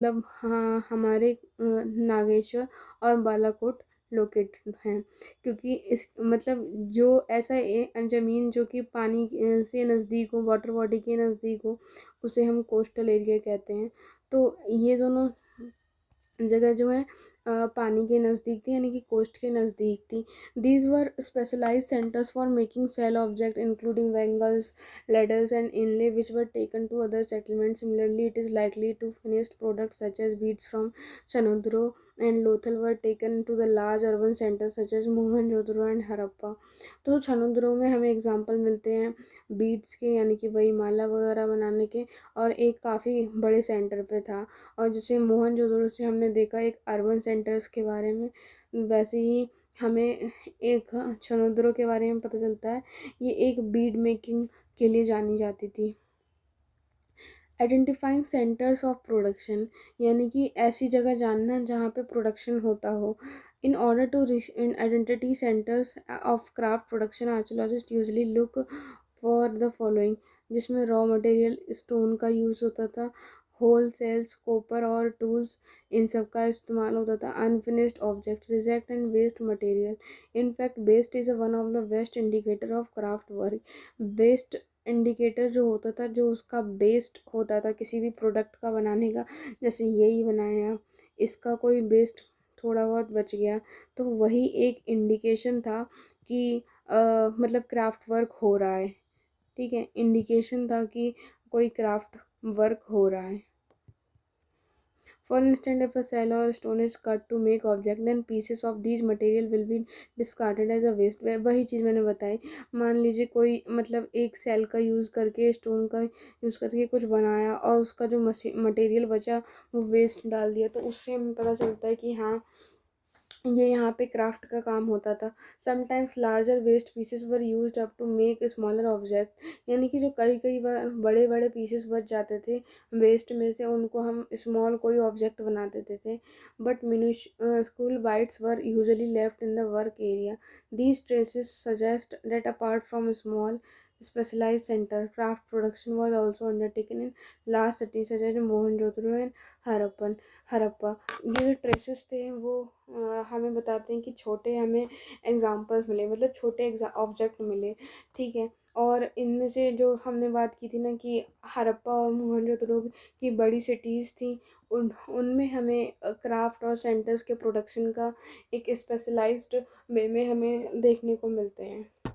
मतलब हाँ, हमारे नागेश्वर और बालाकोट लोकेटेड हैं, क्योंकि इस मतलब जो ऐसा ज़मीन जो कि पानी से नज़दीक हो, वाटर बॉडी के नज़दीक हो, उसे हम कोस्टल एरिया कहते हैं। तो ये दोनों जगह जो है पानी के नज़दीक थी, यानी कि कोस्ट के नज़दीक थी। These were specialised centres for making shell objects including bangles, ladles and inlay which were taken to other settlement. Similarly it is likely to finished products such as beads from Chanudro and Lothal were taken to the large urban centers such as Mohenjo-daro and Harappa। तो छनुद्रो में हमें example मिलते हैं beads के, यानी कि वही माला वगैरह बनाने के, और एक काफ़ी बड़े सेंटर पे था। और जैसे मोहनजोदड़ो से हमने देखा एक अर्बन सेंटर्स के बारे में, वैसे ही हमें एक छनोदरो के बारे में पता चलता है। ये एक बीड मेकिंग के लिए जानी जाती थी। आइडेंटिफाइंग सेंटर्स ऑफ प्रोडक्शन, यानी कि ऐसी जगह जानना जहाँ पे प्रोडक्शन होता हो। In order to in identity centres of craft production, archaeologist usually look for the following, जिसमें रॉ मटेरियल स्टोन का यूज़ होता था, होल सेल्स कॉपर और टूल्स, इन सब का इस्तेमाल होता था, unfinished object, reject and waste material. In fact waste is one of the best indicator of craft work. Waste indicator जो होता था, जो उसका बेस्ट होता था किसी भी प्रोडक्ट का बनाने का, जैसे यही बनाया, इसका कोई बेस्ट थोड़ा बहुत बच गया, तो वही एक इंडिकेशन था कि मतलब क्राफ्ट वर्क हो रहा है। ठीक है, इंडिकेशन था कि कोई क्राफ्ट वर्क हो रहा है। For instance, if a cell or stone is cut to make object, then pieces of these material will be discarded as a waste। वही चीज़ मैंने बताई। मान लीजिए कोई मतलब एक सेल का यूज़ करके, स्टोन का यूज़ करके कुछ बनाया, और उसका जो मटेरियल बचा वो वेस्ट डाल दिया, तो उससे हमें पता चलता है कि हाँ, ये यहाँ पे क्राफ्ट का काम होता था। Sometimes larger waste pieces were used up to make smaller object, यानी कि जो कई कई बार बड़े बड़े पीसेस बच जाते थे वेस्ट में से, उनको हम स्मॉल कोई ऑब्जेक्ट बना देते थे। But minuscule bits were usually left in the work area. These traces suggest that apart from small specialized center, craft production was also undertaken in large cities such as Mohenjo-daro and Harappa. ये जो traces थे वो हमें बताते हैं कि छोटे हमें एग्जांपल्स मिले, मतलब छोटे ऑब्जेक्ट मिले। ठीक है, और इनमें से जो हमने बात की थी ना कि हरप्पा और मोहनजोदड़ो की बड़ी सिटीज़ थी, उनमें हमें क्राफ्ट और सेंटर्स के प्रोडक्शन का एक स्पेशलाइज्ड वे में हमें देखने को मिलते हैं।